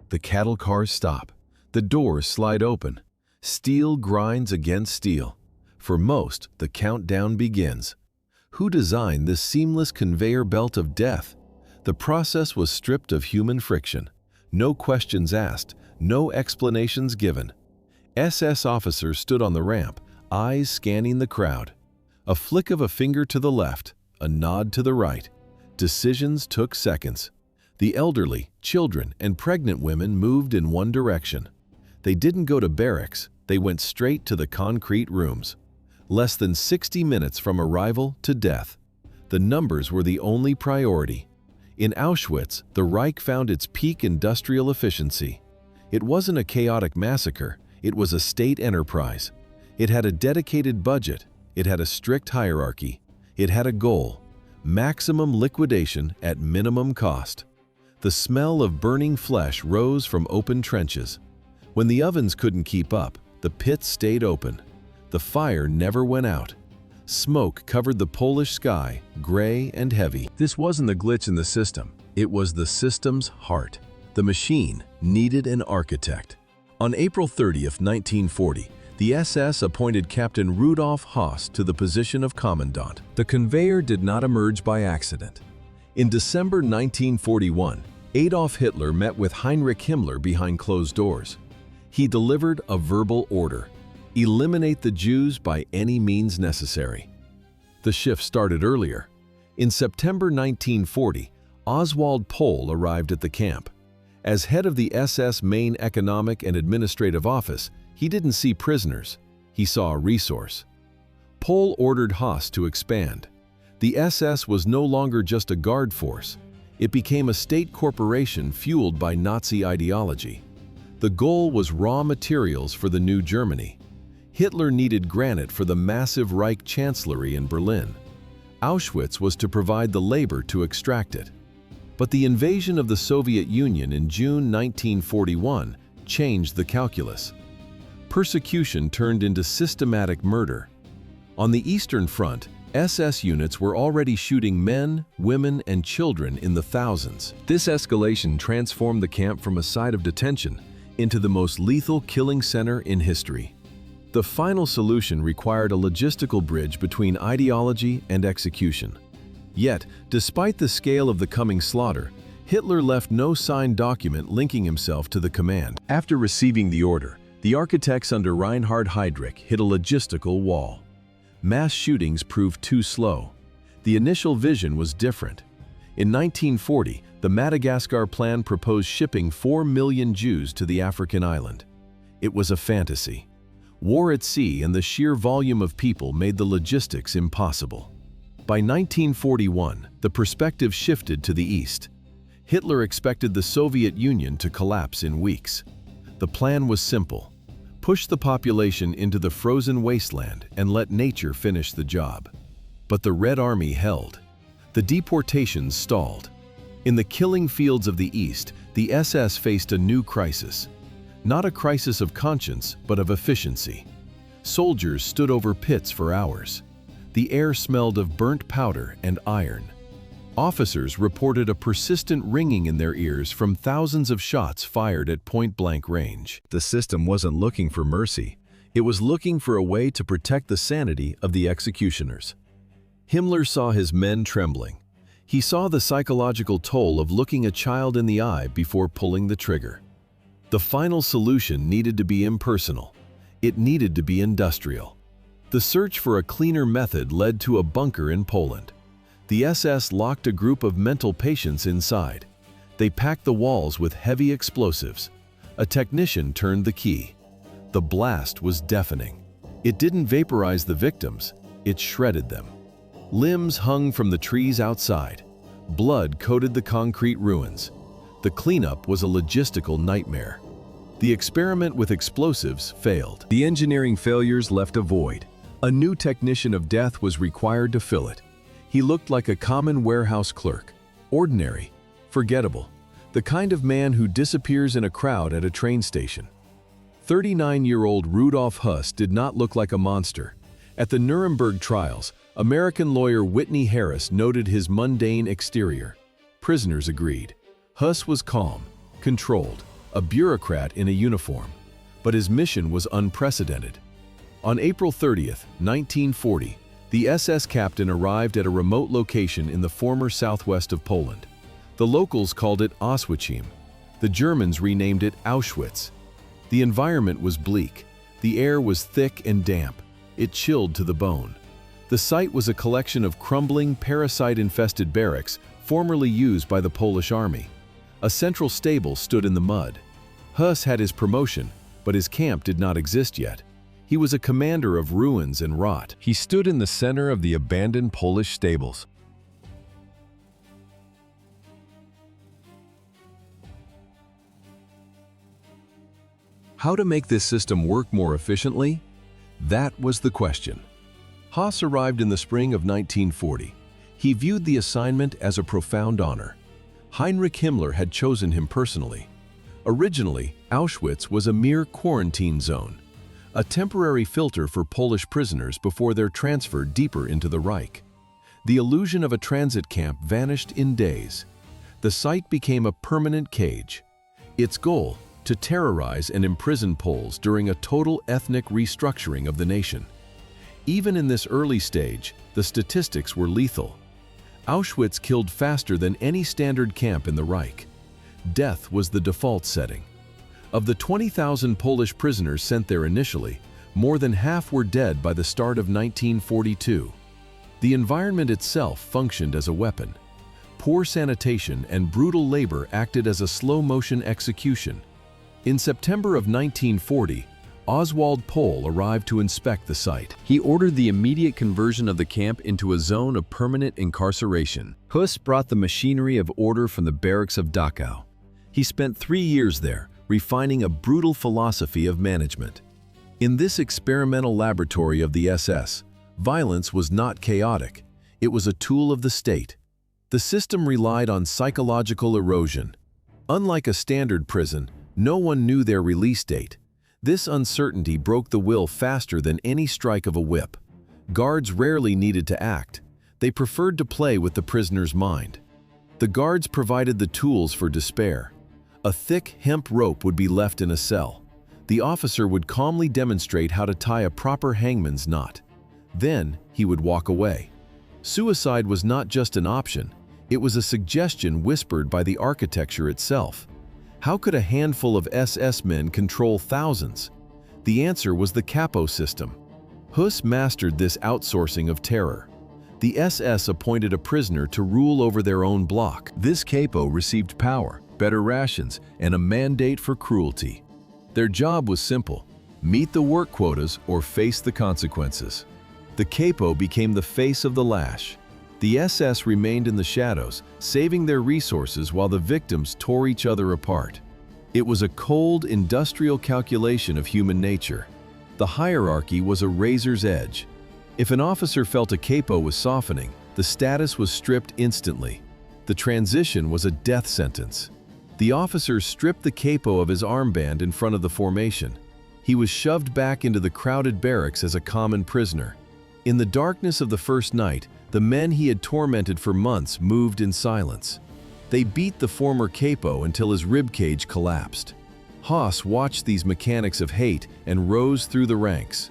The cattle cars stop. The doors slide open. Steel grinds against steel. For most, the countdown begins. Who designed this seamless conveyor belt of death? The process was stripped of human friction. No questions asked, no explanations given. SS officers stood on the ramp, eyes scanning the crowd. A flick of a finger to the left, a nod to the right. Decisions took seconds. The elderly, children, and pregnant women moved in one direction. They didn't go to barracks, they went straight to the concrete rooms. Less than 60 minutes from arrival to death. The numbers were the only priority. In Auschwitz, the Reich found its peak industrial efficiency. It wasn't a chaotic massacre, it was a state enterprise. It had a dedicated budget, it had a strict hierarchy, it had a goal: maximum liquidation at minimum cost. The smell of burning flesh rose from open trenches. When the ovens couldn't keep up, the pits stayed open. The fire never went out. Smoke covered the Polish sky, gray and heavy. This wasn't the glitch in the system. It was the system's heart. The machine needed an architect. On April 30th, 1940, the SS appointed Captain Rudolf Höss to the position of commandant. The conveyor did not emerge by accident. In December 1941, Adolf Hitler met with Heinrich Himmler behind closed doors. He delivered a verbal order: eliminate the Jews by any means necessary. The shift started earlier. In September 1940, Oswald Pohl arrived at the camp. As head of the SS main economic and administrative office, he didn't see prisoners, he saw a resource. Pohl ordered Höss to expand. The SS was no longer just a guard force. It became a state corporation fueled by Nazi ideology. The goal was raw materials for the new Germany. Hitler needed granite for the massive Reich Chancellery in Berlin. Auschwitz was to provide the labor to extract it. But the invasion of the Soviet Union in June 1941 changed the calculus. Persecution turned into systematic murder. On the Eastern Front, SS units were already shooting men, women, and children in the thousands. This escalation transformed the camp from a site of detention into the most lethal killing center in history. The final solution required a logistical bridge between ideology and execution. Yet, despite the scale of the coming slaughter, Hitler left no signed document linking himself to the command. After receiving the order, the architects under Reinhard Heydrich hit a logistical wall. Mass shootings proved too slow. The initial vision was different. In 1940, the Madagascar Plan proposed shipping 4 million Jews to the African island. It was a fantasy. War at sea and the sheer volume of people made the logistics impossible. By 1941, the perspective shifted to the east. Hitler expected the Soviet Union to collapse in weeks. The plan was simple: push the population into the frozen wasteland and let nature finish the job. But the Red Army held. The deportations stalled. In the killing fields of the East, the SS faced a new crisis. Not a crisis of conscience, but of efficiency. Soldiers stood over pits for hours. The air smelled of burnt powder and iron. Officers reported a persistent ringing in their ears from thousands of shots fired at point-blank range. The system wasn't looking for mercy. It was looking for a way to protect the sanity of the executioners. Himmler saw his men trembling. He saw the psychological toll of looking a child in the eye before pulling the trigger. The final solution needed to be impersonal. It needed to be industrial. The search for a cleaner method led to a bunker in Poland. The SS locked a group of mental patients inside. They packed the walls with heavy explosives. A technician turned the key. The blast was deafening. It didn't vaporize the victims, it shredded them. Limbs hung from the trees outside. Blood coated the concrete ruins. The cleanup was a logistical nightmare. The experiment with explosives failed. The engineering failures left a void. A new technician of death was required to fill it. He looked like a common warehouse clerk. Ordinary, forgettable. The kind of man who disappears in a crowd at a train station. 39-year-old Rudolf Höss did not look like a monster. At the Nuremberg trials, American lawyer Whitney Harris noted his mundane exterior. Prisoners agreed. Höss was calm, controlled, a bureaucrat in a uniform, but his mission was unprecedented. On April 30th, 1940, the SS captain arrived at a remote location in the former southwest of Poland. The locals called it Auschwitz. The Germans renamed it Auschwitz. The environment was bleak. The air was thick and damp. It chilled to the bone. The site was a collection of crumbling, parasite-infested barracks formerly used by the Polish army. A central stable stood in the mud. Höss had his promotion, but his camp did not exist yet. He was a commander of ruins and rot. He stood in the center of the abandoned Polish stables. How to make this system work more efficiently? That was the question. Höss arrived in the spring of 1940. He viewed the assignment as a profound honor. Heinrich Himmler had chosen him personally. Originally, Auschwitz was a mere quarantine zone, a temporary filter for Polish prisoners before they're transferred deeper into the Reich. The illusion of a transit camp vanished in days. The site became a permanent cage. Its goal, to terrorize and imprison Poles during a total ethnic restructuring of the nation. Even in this early stage, the statistics were lethal. Auschwitz killed faster than any standard camp in the Reich. Death was the default setting. Of the 20,000 Polish prisoners sent there initially, more than half were dead by the start of 1942. The environment itself functioned as a weapon. Poor sanitation and brutal labor acted as a slow-motion execution. In September of 1940, Oswald Pohl arrived to inspect the site. He ordered the immediate conversion of the camp into a zone of permanent incarceration. Höss brought the machinery of order from the barracks of Dachau. He spent 3 years there, refining a brutal philosophy of management. In this experimental laboratory of the SS, violence was not chaotic. It was a tool of the state. The system relied on psychological erosion. Unlike a standard prison, no one knew their release date. This uncertainty broke the will faster than any strike of a whip. Guards rarely needed to act. They preferred to play with the prisoner's mind. The guards provided the tools for despair. A thick hemp rope would be left in a cell. The officer would calmly demonstrate how to tie a proper hangman's knot. Then he would walk away. Suicide was not just an option, it was a suggestion whispered by the architecture itself. How could a handful of SS men control thousands? The answer was the capo system. Höss mastered this outsourcing of terror. The SS appointed a prisoner to rule over their own block. This capo received power, better rations, and a mandate for cruelty. Their job was simple: meet the work quotas or face the consequences. The capo became the face of the lash. The SS remained in the shadows, saving their resources while the victims tore each other apart. It was a cold, industrial calculation of human nature. The hierarchy was a razor's edge. If an officer felt a capo was softening, the status was stripped instantly. The transition was a death sentence. The officer stripped the capo of his armband in front of the formation. He was shoved back into the crowded barracks as a common prisoner. In the darkness of the first night, the men he had tormented for months moved in silence. They beat the former capo until his ribcage collapsed. Höss watched these mechanics of hate and rose through the ranks.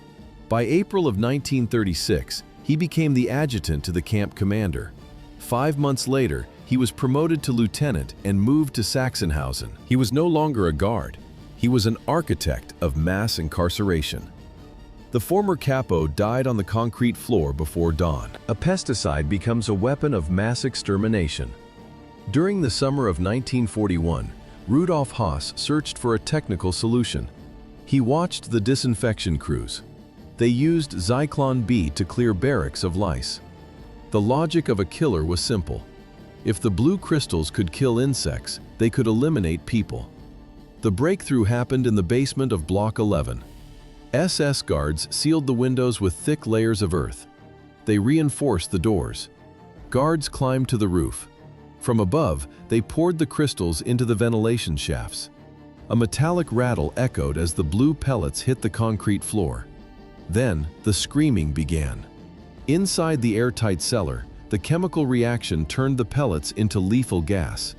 By April of 1936, he became the adjutant to the camp commander. 5 months later, he was promoted to lieutenant and moved to Sachsenhausen. He was no longer a guard. He was an architect of mass incarceration. The former capo died on the concrete floor before dawn. A pesticide becomes a weapon of mass extermination. During the summer of 1941, Rudolf Höss searched for a technical solution. He watched the disinfection crews. They used Zyklon B to clear barracks of lice. The logic of a killer was simple. If the blue crystals could kill insects, they could eliminate people. The breakthrough happened in the basement of Block 11. SS guards sealed the windows with thick layers of earth. They reinforced the doors. Guards climbed to the roof. From above, they poured the crystals into the ventilation shafts. A metallic rattle echoed as the blue pellets hit the concrete floor. Then, the screaming began. Inside the airtight cellar, the chemical reaction turned the pellets into lethal gas.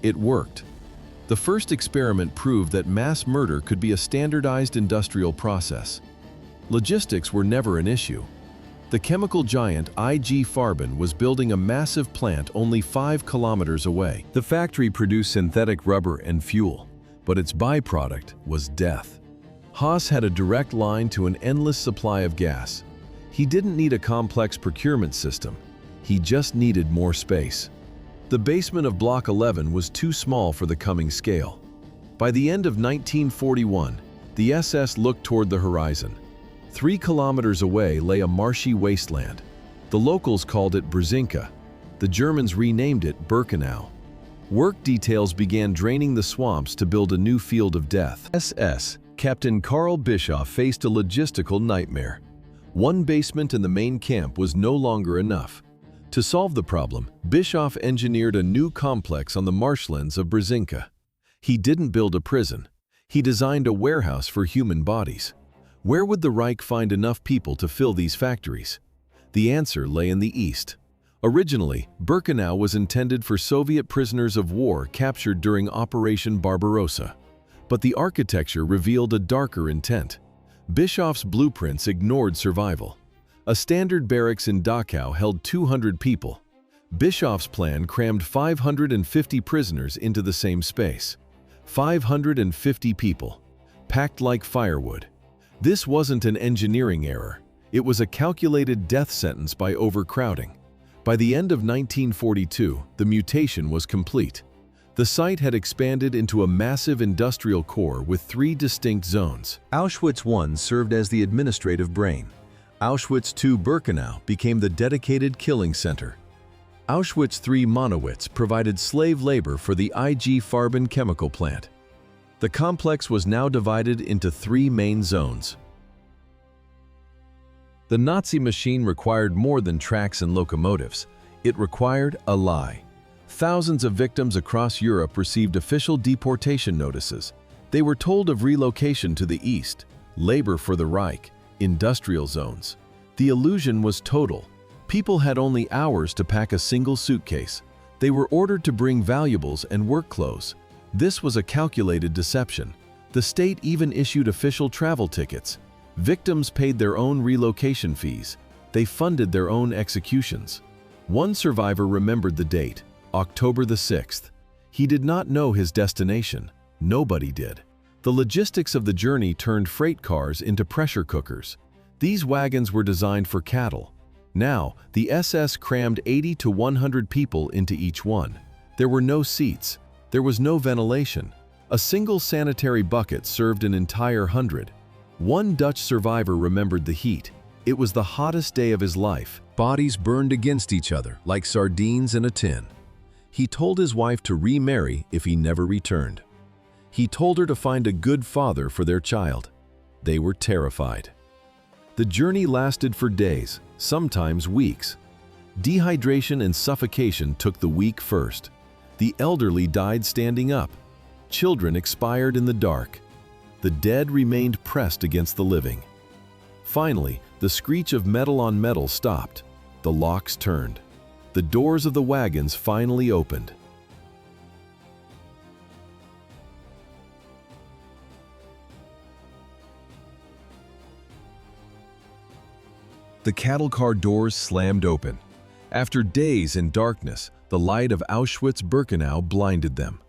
It worked. The first experiment proved that mass murder could be a standardized industrial process. Logistics were never an issue. The chemical giant IG Farben was building a massive plant only 5 kilometers away. The factory produced synthetic rubber and fuel, but its byproduct was death. Höss had a direct line to an endless supply of gas. He didn't need a complex procurement system. He just needed more space. The basement of Block 11 was too small for the coming scale. By the end of 1941, the SS looked toward the horizon. 3 kilometers away lay a marshy wasteland. The locals called it Brzinka. The Germans renamed it Birkenau. Work details began draining the swamps to build a new field of death. SS Captain Karl Bischoff faced a logistical nightmare. One basement in the main camp was no longer enough. To solve the problem, Bischoff engineered a new complex on the marshlands of Brzinka. He didn't build a prison. He designed a warehouse for human bodies. Where would the Reich find enough people to fill these factories? The answer lay in the east. Originally, Birkenau was intended for Soviet prisoners of war captured during Operation Barbarossa. But the architecture revealed a darker intent. Bischoff's blueprints ignored survival. A standard barracks in Dachau held 200 people. Bischoff's plan crammed 550 prisoners into the same space. 550 people, packed like firewood. This wasn't an engineering error. It was a calculated death sentence by overcrowding. By the end of 1942, the mutation was complete. The site had expanded into a massive industrial core with 3 distinct zones. Auschwitz I served as the administrative brain. Auschwitz II-Birkenau became the dedicated killing center. Auschwitz III Monowitz provided slave labor for the IG Farben chemical plant. The complex was now divided into 3 main zones. The Nazi machine required more than tracks and locomotives. It required a lie. Thousands of victims across Europe received official deportation notices. They were told of relocation to the east, labor for the Reich, industrial zones. The illusion was total. People had only hours to pack a single suitcase. They were ordered to bring valuables and work clothes. This was a calculated deception. The state even issued official travel tickets. Victims paid their own relocation fees. They funded their own executions. One survivor remembered the date, October the 6th. He did not know his destination. Nobody did. The logistics of the journey turned freight cars into pressure cookers. These wagons were designed for cattle. Now, the SS crammed 80 to 100 people into each one. There were no seats. There was no ventilation. A single sanitary bucket served an entire 100. One Dutch survivor remembered the heat. It was the hottest day of his life. Bodies burned against each other like sardines in a tin. He told his wife to remarry if he never returned. He told her to find a good father for their child. They were terrified. The journey lasted for days, sometimes weeks. Dehydration and suffocation took the weak first. The elderly died standing up. Children expired in the dark. The dead remained pressed against the living. Finally, the screech of metal on metal stopped. The locks turned. The doors of the wagons finally opened. The cattle car doors slammed open. After days in darkness, the light of Auschwitz-Birkenau blinded them.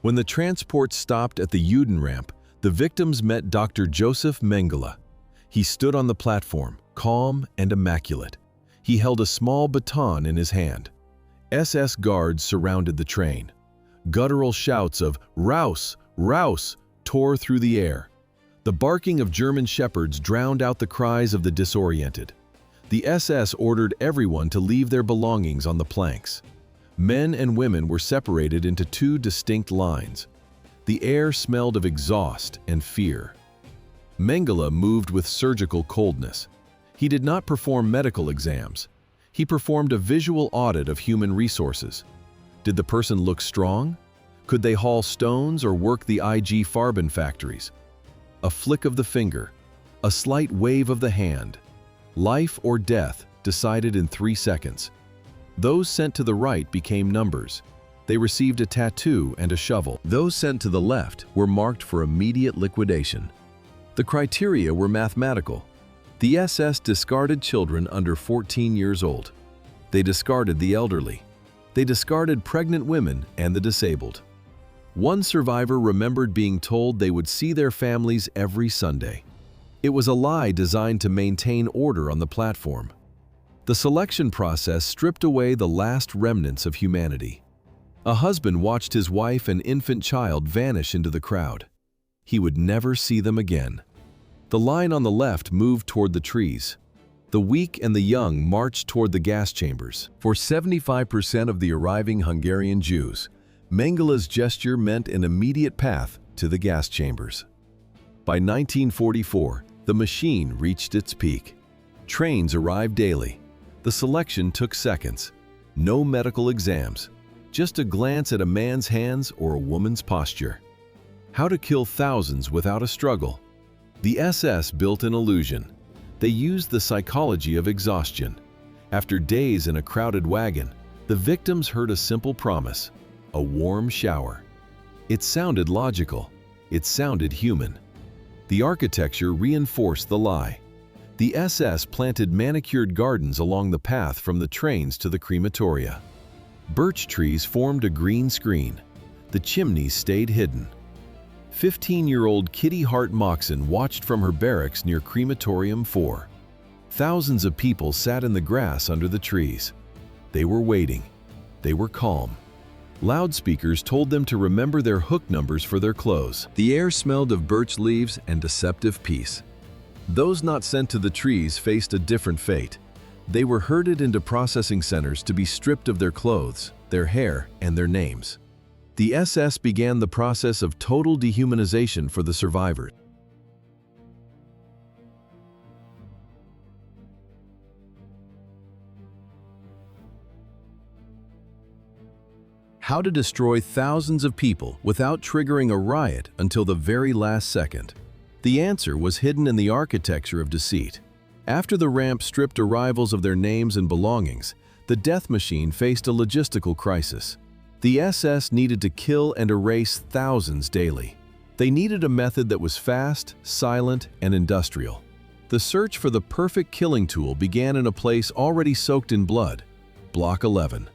When the transport stopped at the Juden ramp, the victims met Dr. Joseph Mengele. He stood on the platform, calm and immaculate. He held a small baton in his hand. SS guards surrounded the train. Guttural shouts of "Raus! Raus!" tore through the air. The barking of German shepherds drowned out the cries of the disoriented. The SS ordered everyone to leave their belongings on the planks. Men and women were separated into 2 distinct lines. The air smelled of exhaust and fear. Mengele moved with surgical coldness. He did not perform medical exams. He performed a visual audit of human resources. Did the person look strong? Could they haul stones or work the IG Farben factories? A flick of the finger, a slight wave of the hand. Life or death decided in 3 seconds. Those sent to the right became numbers. They received a tattoo and a shovel. Those sent to the left were marked for immediate liquidation. The criteria were mathematical. The SS discarded children under 14 years old. They discarded the elderly. They discarded pregnant women and the disabled. One survivor remembered being told they would see their families every Sunday. It was a lie designed to maintain order on the platform. The selection process stripped away the last remnants of humanity. A husband watched his wife and infant child vanish into the crowd. He would never see them again. The line on the left moved toward the trees. The weak and the young marched toward the gas chambers. For 75% of the arriving Hungarian Jews, Mengele's gesture meant an immediate path to the gas chambers. By 1944, the machine reached its peak. Trains arrived daily. The selection took seconds. No medical exams. Just a glance at a man's hands or a woman's posture. How to kill thousands without a struggle. The SS built an illusion. They used the psychology of exhaustion. After days in a crowded wagon, the victims heard a simple promise: a warm shower. It sounded logical. It sounded human. The architecture reinforced the lie. The SS planted manicured gardens along the path from the trains to the crematoria. Birch trees formed a green screen. The chimneys stayed hidden. 15-year-old Kitty Hart Moxon watched from her barracks near Crematorium 4. Thousands of people sat in the grass under the trees. They were waiting. They were calm. Loudspeakers told them to remember their hook numbers for their clothes. The air smelled of birch leaves and deceptive peace. Those not sent to the trees faced a different fate. They were herded into processing centers to be stripped of their clothes, their hair, and their names. The SS began the process of total dehumanization for the survivors. How to destroy thousands of people without triggering a riot until the very last second. The answer was hidden in the architecture of deceit. After the ramp stripped arrivals of their names and belongings, the death machine faced a logistical crisis. The SS needed to kill and erase thousands daily. They needed a method that was fast, silent, and industrial. The search for the perfect killing tool began in a place already soaked in blood: Block 11.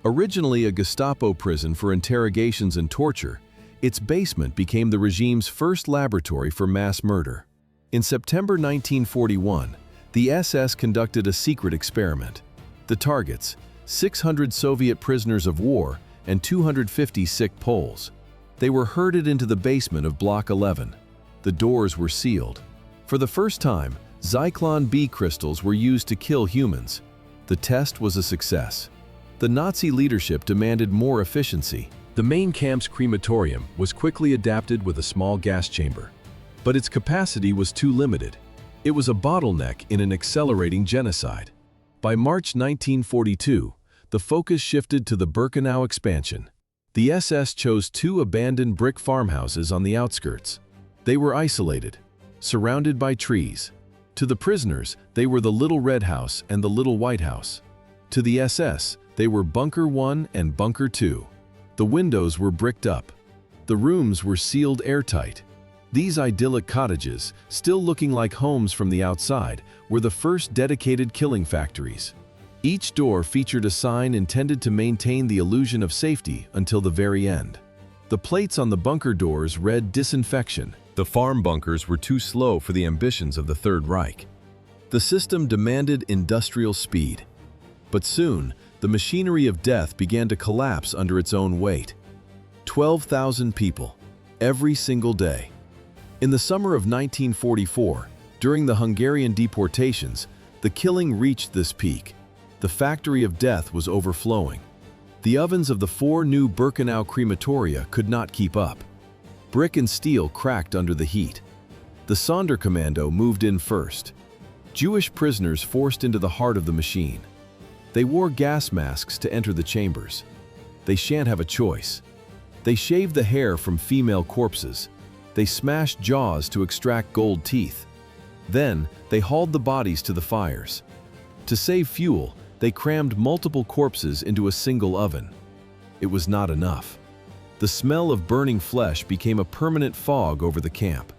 Originally a Gestapo prison for interrogations and torture, its basement became the regime's first laboratory for mass murder. In September 1941, the SS conducted a secret experiment. The targets: 600 Soviet prisoners of war and 250 sick Poles. They were herded into the basement of Block 11. The doors were sealed. For the first time, Zyklon B crystals were used to kill humans. The test was a success. The Nazi leadership demanded more efficiency. The main camp's crematorium was quickly adapted with a small gas chamber. But its capacity was too limited. It was a bottleneck in an accelerating genocide. By March 1942, the focus shifted to the Birkenau expansion. The SS chose 2 abandoned brick farmhouses on the outskirts. They were isolated, surrounded by trees. To the prisoners, they were the Little Red House and the Little White House. To the SS, they were Bunker 1 and Bunker 2. The windows were bricked up. The rooms were sealed airtight. These idyllic cottages, still looking like homes from the outside, were the first dedicated killing factories. Each door featured a sign intended to maintain the illusion of safety until the very end. The plates on the bunker doors read disinfection. The farm bunkers were too slow for the ambitions of the Third Reich. The system demanded industrial speed. But soon, the machinery of death began to collapse under its own weight. 12,000 people, every single day. In the summer of 1944, during the Hungarian deportations, the killing reached this peak. The factory of death was overflowing. The ovens of the 4 new Birkenau crematoria could not keep up. Brick and steel cracked under the heat. The Sonderkommando moved in first. Jewish prisoners forced into the heart of the machine. They wore gas masks to enter the chambers. They shan't have a choice. They shaved the hair from female corpses. They smashed jaws to extract gold teeth. Then, they hauled the bodies to the fires. To save fuel, they crammed multiple corpses into a single oven. it was not enough. The smell of burning flesh became a permanent fog over the camp.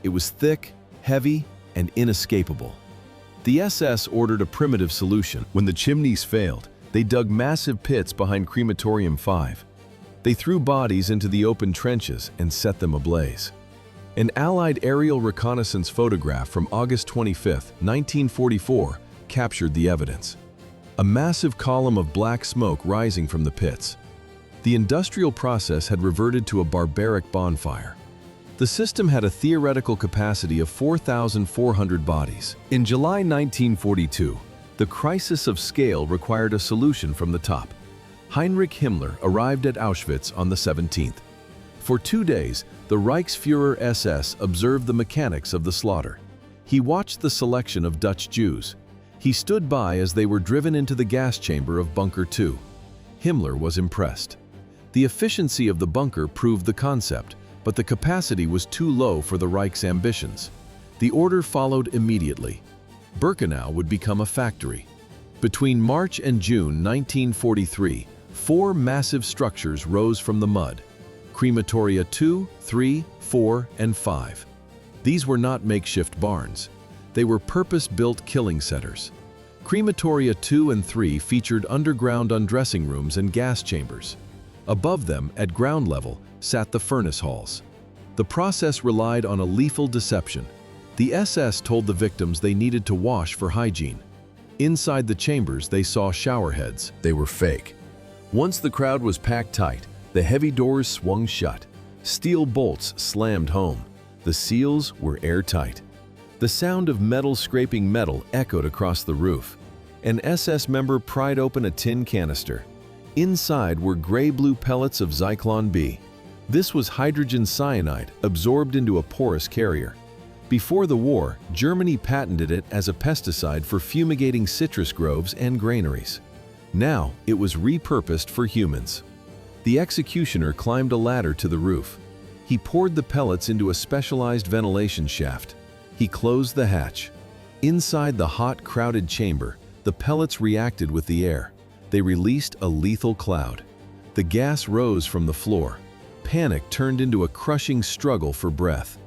It was thick, heavy, and inescapable. The SS ordered a primitive solution. When the chimneys failed, they dug massive pits behind Crematorium 5. They threw bodies into the open trenches and set them ablaze. An Allied aerial reconnaissance photograph from August 25, 1944, captured the evidence. A massive column of black smoke rising from the pits. The industrial process had reverted to a barbaric bonfire. The system had a theoretical capacity of 4,400 bodies. In July 1942, the crisis of scale required a solution from the top. Heinrich Himmler arrived at Auschwitz on the 17th. For 2 days, the Reichsfuhrer SS observed the mechanics of the slaughter. He watched the selection of Dutch Jews. He stood by as they were driven into the gas chamber of Bunker 2. Himmler was impressed. The efficiency of the bunker proved the concept, but the capacity was too low for the Reich's ambitions. The order followed immediately. Birkenau would become a factory. Between March and June 1943, 4 massive structures rose from the mud. Crematoria 2, 3, 4, and 5. These were not makeshift barns. They were purpose-built killing centers. Crematoria 2 and 3 featured underground undressing rooms and gas chambers. Above them, at ground level, sat the furnace halls. The process relied on a lethal deception. The SS told the victims they needed to wash for hygiene. Inside the chambers, they saw shower heads. They were fake. Once the crowd was packed tight, the heavy doors swung shut. Steel bolts slammed home. The seals were airtight. The sound of metal scraping metal echoed across the roof. An SS member pried open a tin canister. Inside were gray-blue pellets of Zyklon B. This was hydrogen cyanide absorbed into a porous carrier. Before the war, Germany patented it as a pesticide for fumigating citrus groves and granaries. Now, it was repurposed for humans. The executioner climbed a ladder to the roof. He poured the pellets into a specialized ventilation shaft. He closed the hatch. Inside the hot, crowded chamber, the pellets reacted with the air. They released a lethal cloud. The gas rose from the floor. Panic turned into a crushing struggle for breath.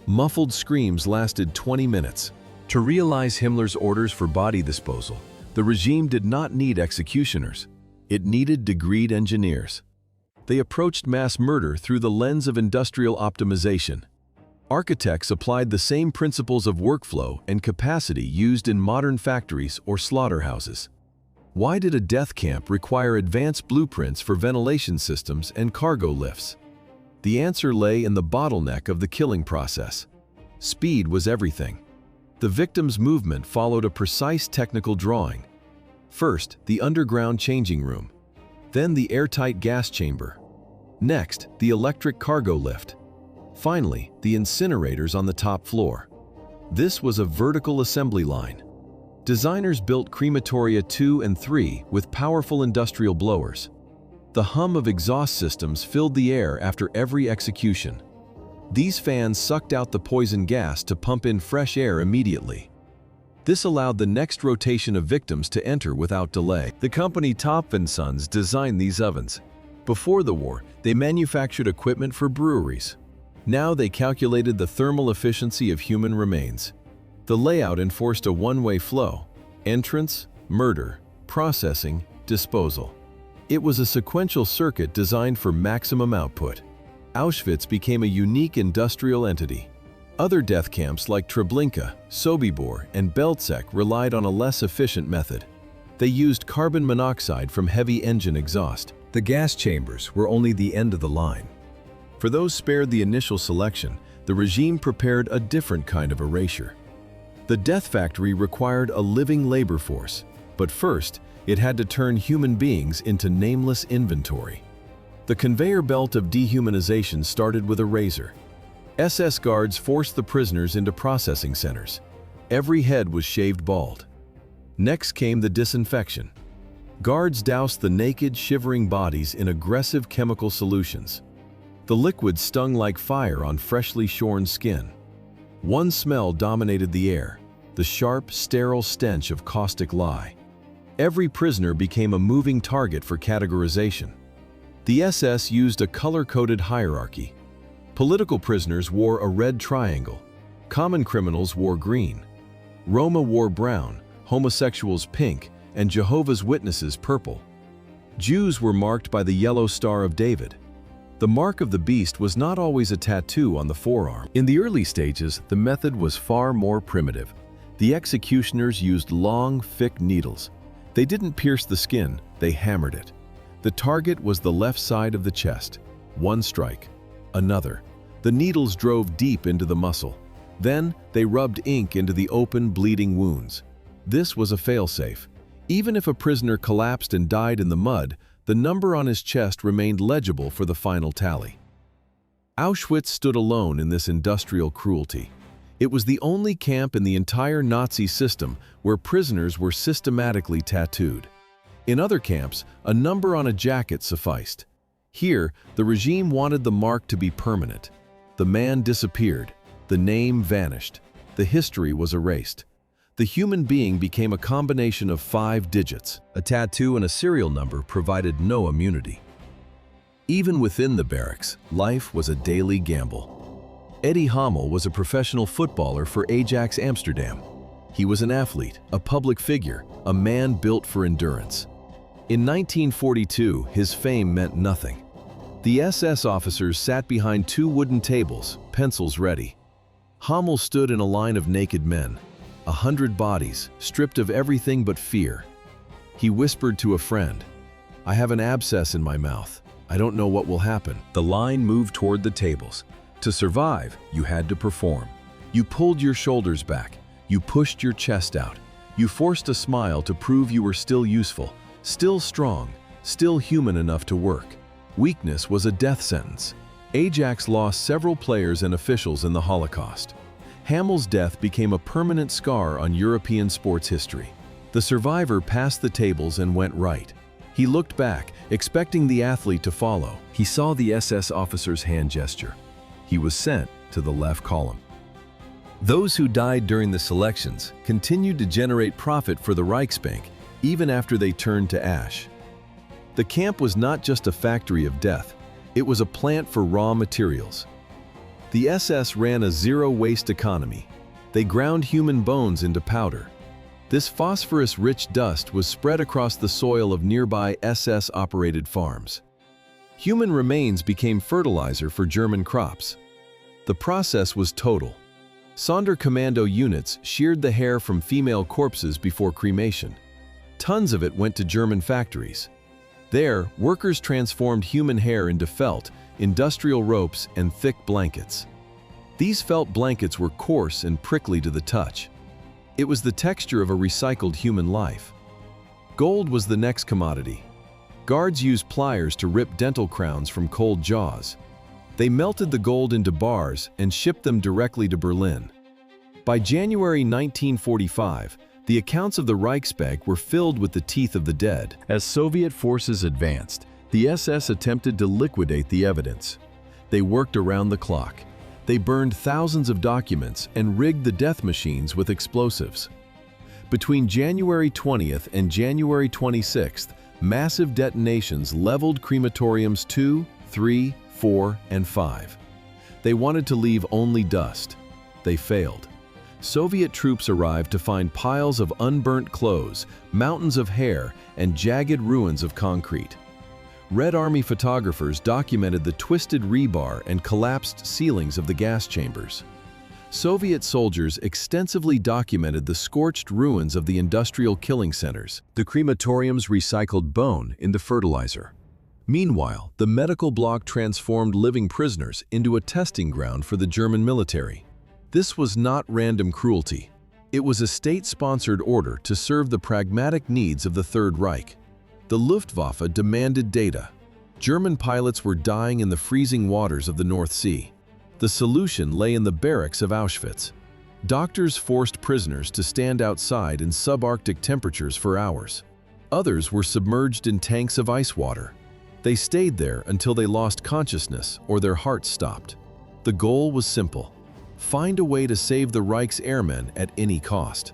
Muffled screams lasted 20 minutes. To realize Himmler's orders for body disposal, the regime did not need executioners. It needed degreed engineers. They approached mass murder through the lens of industrial optimization. Architects applied the same principles of workflow and capacity used in modern factories or slaughterhouses. Why did a death camp require advanced blueprints for ventilation systems and cargo lifts? The answer lay in the bottleneck of the killing process. Speed was everything. The victim's movement followed a precise technical drawing. First, the underground changing room. Then the airtight gas chamber. Next, the electric cargo lift. Finally, the incinerators on the top floor. This was a vertical assembly line. Designers built Crematoria 2 and 3 with powerful industrial blowers. The hum of exhaust systems filled the air after every execution. These fans sucked out the poison gas to pump in fresh air immediately. This allowed the next rotation of victims to enter without delay. The company Topf & Sons designed these ovens. Before the war, they manufactured equipment for breweries. Now they calculated the thermal efficiency of human remains. The layout enforced a one-way flow: entrance, murder, processing, disposal. It was a sequential circuit designed for maximum output. Auschwitz became a unique industrial entity. Other death camps like Treblinka, Sobibor, and Belzec relied on a less efficient method. They used carbon monoxide from heavy engine exhaust. The gas chambers were only the end of the line. For those spared the initial selection, the regime prepared a different kind of erasure. The death factory required a living labor force, but first, it had to turn human beings into nameless inventory. The conveyor belt of dehumanization started with a razor. SS guards forced the prisoners into processing centers. Every head was shaved bald. Next came the disinfection. Guards doused the naked, shivering bodies in aggressive chemical solutions. The liquid stung like fire on freshly shorn skin. One smell dominated the air: the sharp, sterile stench of caustic lye. Every prisoner became a moving target for categorization. The SS used a color-coded hierarchy. Political prisoners wore a red triangle. Common criminals wore green. Roma wore brown, homosexuals pink, and Jehovah's Witnesses purple. Jews were marked by the yellow Star of David. The mark of the beast was not always a tattoo on the forearm. In the early stages, the method was far more primitive. The executioners used long, thick needles. They didn't pierce the skin, they hammered it. The target was the left side of the chest. One strike, another. The needles drove deep into the muscle. Then, they rubbed ink into the open, bleeding wounds. This was a failsafe. Even if a prisoner collapsed and died in the mud, the number on his chest remained legible for the final tally. Auschwitz stood alone in this industrial cruelty. It was the only camp in the entire Nazi system where prisoners were systematically tattooed. In other camps, a number on a jacket sufficed. Here, the regime wanted the mark to be permanent. The man disappeared. The name vanished. The history was erased. The human being became a combination of 5 digits. A tattoo and a serial number provided no immunity. Even within the barracks, life was a daily gamble. Eddie Hamel was a professional footballer for Ajax Amsterdam. He was an athlete, a public figure, a man built for endurance. In 1942, his fame meant nothing. The SS officers sat behind 2 wooden tables, pencils ready. Hamel stood in a line of naked men. 100 bodies, stripped of everything but fear. He whispered to a friend, "I have an abscess in my mouth. I don't know what will happen." The line moved toward the tables. To survive, you had to perform. You pulled your shoulders back. You pushed your chest out. You forced a smile to prove you were still useful, still strong, still human enough to work. Weakness was a death sentence. Ajax lost several players and officials in the Holocaust. Hamel's death became a permanent scar on European sports history. The survivor passed the tables and went right. He looked back, expecting the athlete to follow. He saw the SS officer's hand gesture. He was sent to the left column. Those who died during the selections continued to generate profit for the Reichsbank, even after they turned to ash. The camp was not just a factory of death, it was a plant for raw materials. The SS ran a zero-waste economy. They ground human bones into powder. This phosphorus-rich dust was spread across the soil of nearby SS-operated farms. Human remains became fertilizer for German crops. The process was total. Sonderkommando units sheared the hair from female corpses before cremation. Tons of it went to German factories. There, workers transformed human hair into felt, industrial ropes, and thick blankets. These felt blankets were coarse and prickly to the touch. It was the texture of a recycled human life. Gold was the next commodity. Guards used pliers to rip dental crowns from cold jaws. They melted the gold into bars and shipped them directly to Berlin. By January 1945, the accounts of the Reichsbank were filled with the teeth of the dead. As Soviet forces advanced, the SS attempted to liquidate the evidence. They worked around the clock. They burned thousands of documents and rigged the death machines with explosives. Between January 20th and January 26th, massive detonations leveled crematoriums 2, 3, 4, and 5. They wanted to leave only dust. They failed. Soviet troops arrived to find piles of unburnt clothes, mountains of hair, and jagged ruins of concrete. Red Army photographers documented the twisted rebar and collapsed ceilings of the gas chambers. Soviet soldiers extensively documented the scorched ruins of the industrial killing centers. The crematoriums recycled bone into fertilizer. Meanwhile, the medical block transformed living prisoners into a testing ground for the German military. This was not random cruelty. It was a state-sponsored order to serve the pragmatic needs of the Third Reich. The Luftwaffe demanded data. German pilots were dying in the freezing waters of the North Sea. The solution lay in the barracks of Auschwitz. Doctors forced prisoners to stand outside in subarctic temperatures for hours. Others were submerged in tanks of ice water. They stayed there until they lost consciousness or their hearts stopped. The goal was simple: find a way to save the Reich's airmen at any cost.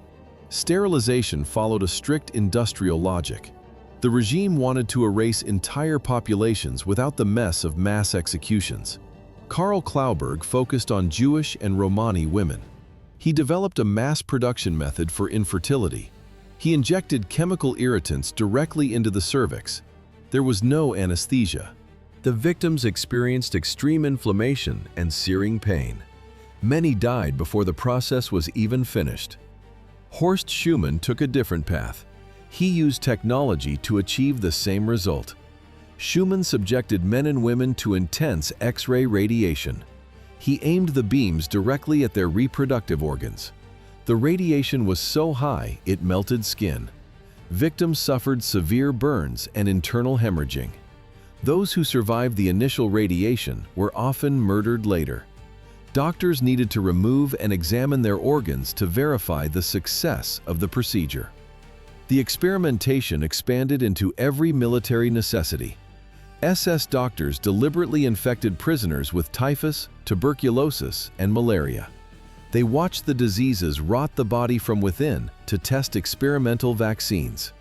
Sterilization followed a strict industrial logic. The regime wanted to erase entire populations without the mess of mass executions. Karl Klauberg focused on Jewish and Romani women. He developed a mass production method for infertility. He injected chemical irritants directly into the cervix. There was no anesthesia. The victims experienced extreme inflammation and searing pain. Many died before the process was even finished. Horst Schumann took a different path. He used technology to achieve the same result. Schumann subjected men and women to intense X-ray radiation. He aimed the beams directly at their reproductive organs. The radiation was so high it melted skin. Victims suffered severe burns and internal hemorrhaging. Those who survived the initial radiation were often murdered later. Doctors needed to remove and examine their organs to verify the success of the procedure. The experimentation expanded into every military necessity. SS doctors deliberately infected prisoners with typhus, tuberculosis, and malaria. They watched the diseases rot the body from within to test experimental vaccines.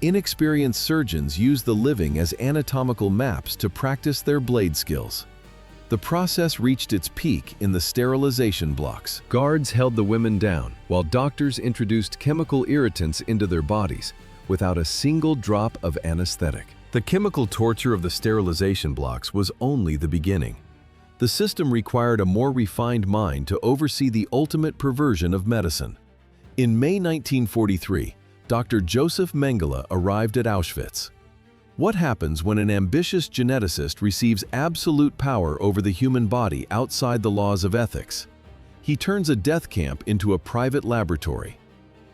Inexperienced surgeons used the living as anatomical maps to practice their blade skills. The process reached its peak in the sterilization blocks. Guards held the women down, while doctors introduced chemical irritants into their bodies without a single drop of anesthetic. The chemical torture of the sterilization blocks was only the beginning. The system required a more refined mind to oversee the ultimate perversion of medicine. In May 1943, Dr. Joseph Mengele arrived at Auschwitz. What happens when an ambitious geneticist receives absolute power over the human body outside the laws of ethics? He turns a death camp into a private laboratory.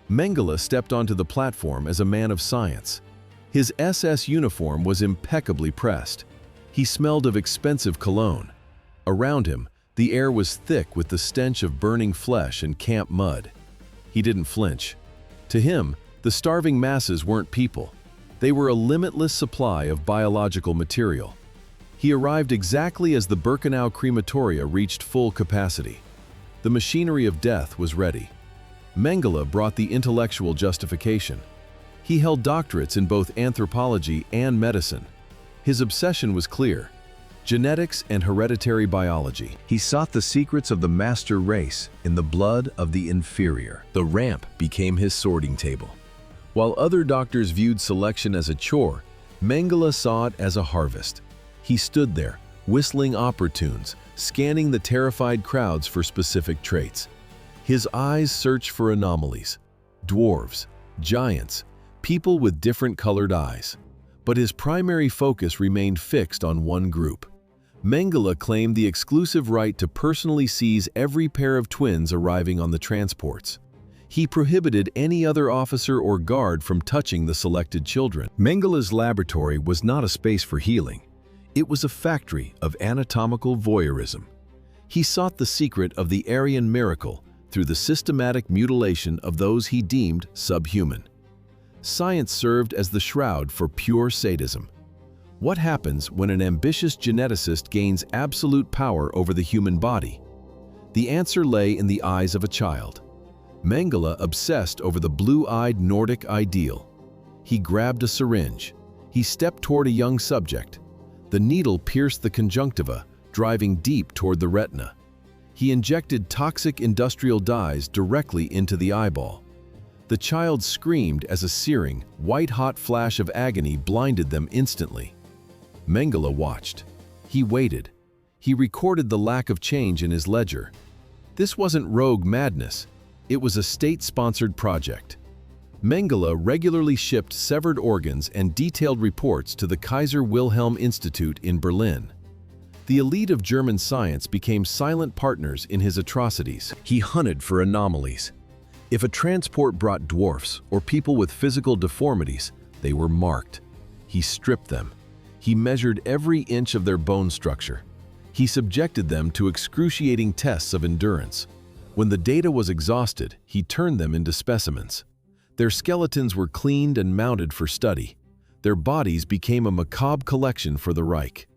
Mengele stepped onto the platform as a man of science. His SS uniform was impeccably pressed. He smelled of expensive cologne. Around him, the air was thick with the stench of burning flesh and camp mud. He didn't flinch. To him, the starving masses weren't people. They were a limitless supply of biological material. He arrived exactly as the Birkenau crematoria reached full capacity. The machinery of death was ready. Mengele brought the intellectual justification. He held doctorates in both anthropology and medicine. His obsession was clear: genetics and hereditary biology. He sought the secrets of the master race in the blood of the inferior. The ramp became his sorting table. While other doctors viewed selection as a chore, Mengele saw it as a harvest. He stood there, whistling opera tunes, scanning the terrified crowds for specific traits. His eyes searched for anomalies: dwarves, giants, people with different colored eyes. But his primary focus remained fixed on one group. Mengele claimed the exclusive right to personally seize every pair of twins arriving on the transports. He prohibited any other officer or guard from touching the selected children. Mengele's laboratory was not a space for healing. It was a factory of anatomical voyeurism. He sought the secret of the Aryan miracle through the systematic mutilation of those he deemed subhuman. Science served as the shroud for pure sadism. What happens when an ambitious geneticist gains absolute power over the human body? The answer lay in the eyes of a child. Mengele obsessed over the blue-eyed Nordic ideal. He grabbed a syringe. He stepped toward a young subject. The needle pierced the conjunctiva, driving deep toward the retina. He injected toxic industrial dyes directly into the eyeball. The child screamed as a searing, white-hot flash of agony blinded them instantly. Mengele watched. He waited. He recorded the lack of change in his ledger. This wasn't rogue madness. It was a state-sponsored project. Mengele regularly shipped severed organs and detailed reports to the Kaiser Wilhelm Institute in Berlin. The elite of German science became silent partners in his atrocities. He hunted for anomalies. If a transport brought dwarfs or people with physical deformities, they were marked. He stripped them. He measured every inch of their bone structure. He subjected them to excruciating tests of endurance. When the data was exhausted, he turned them into specimens. Their skeletons were cleaned and mounted for study. Their bodies became a macabre collection for the Reich.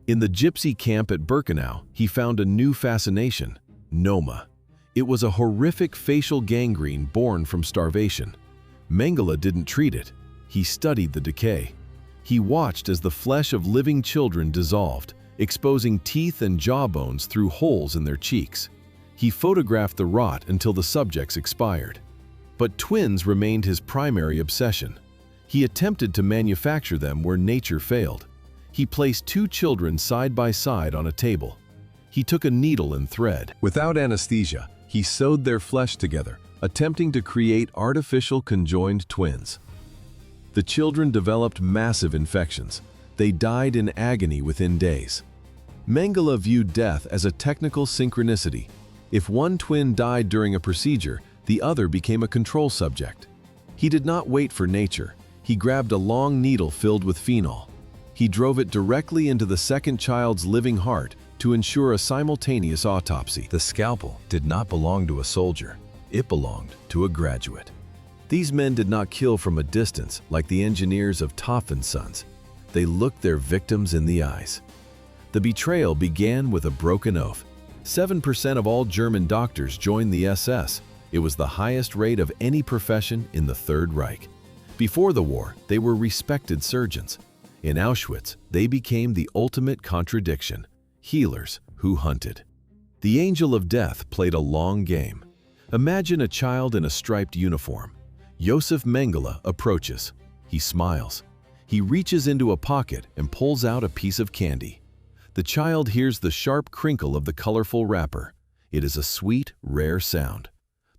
In the gypsy camp at Birkenau, he found a new fascination: Noma. It was a horrific facial gangrene born from starvation. Mengele didn't treat it. He studied the decay. He watched as the flesh of living children dissolved, exposing teeth and jawbones through holes in their cheeks. He photographed the rot until the subjects expired. But twins remained his primary obsession. He attempted to manufacture them where nature failed. He placed two children side by side on a table. He took a needle and thread. Without anesthesia, he sewed their flesh together, attempting to create artificial conjoined twins. The children developed massive infections. They died in agony within days. Mengele viewed death as a technical synchronicity. If one twin died during a procedure, the other became a control subject. He did not wait for nature. He grabbed a long needle filled with phenol. He drove it directly into the second child's living heart to ensure a simultaneous autopsy. The scalpel did not belong to a soldier. It belonged to a graduate. These men did not kill from a distance like the engineers of Toff & Sons. They looked their victims in the eyes. The betrayal began with a broken oath. 7% of all German doctors joined the SS. It was the highest rate of any profession in the Third Reich. Before the war, they were respected surgeons. In Auschwitz, they became the ultimate contradiction, healers who hunted. The angel of death played a long game. Imagine a child in a striped uniform. Josef Mengele approaches. He smiles. He reaches into a pocket and pulls out a piece of candy. The child hears the sharp crinkle of the colorful wrapper. It is a sweet, rare sound.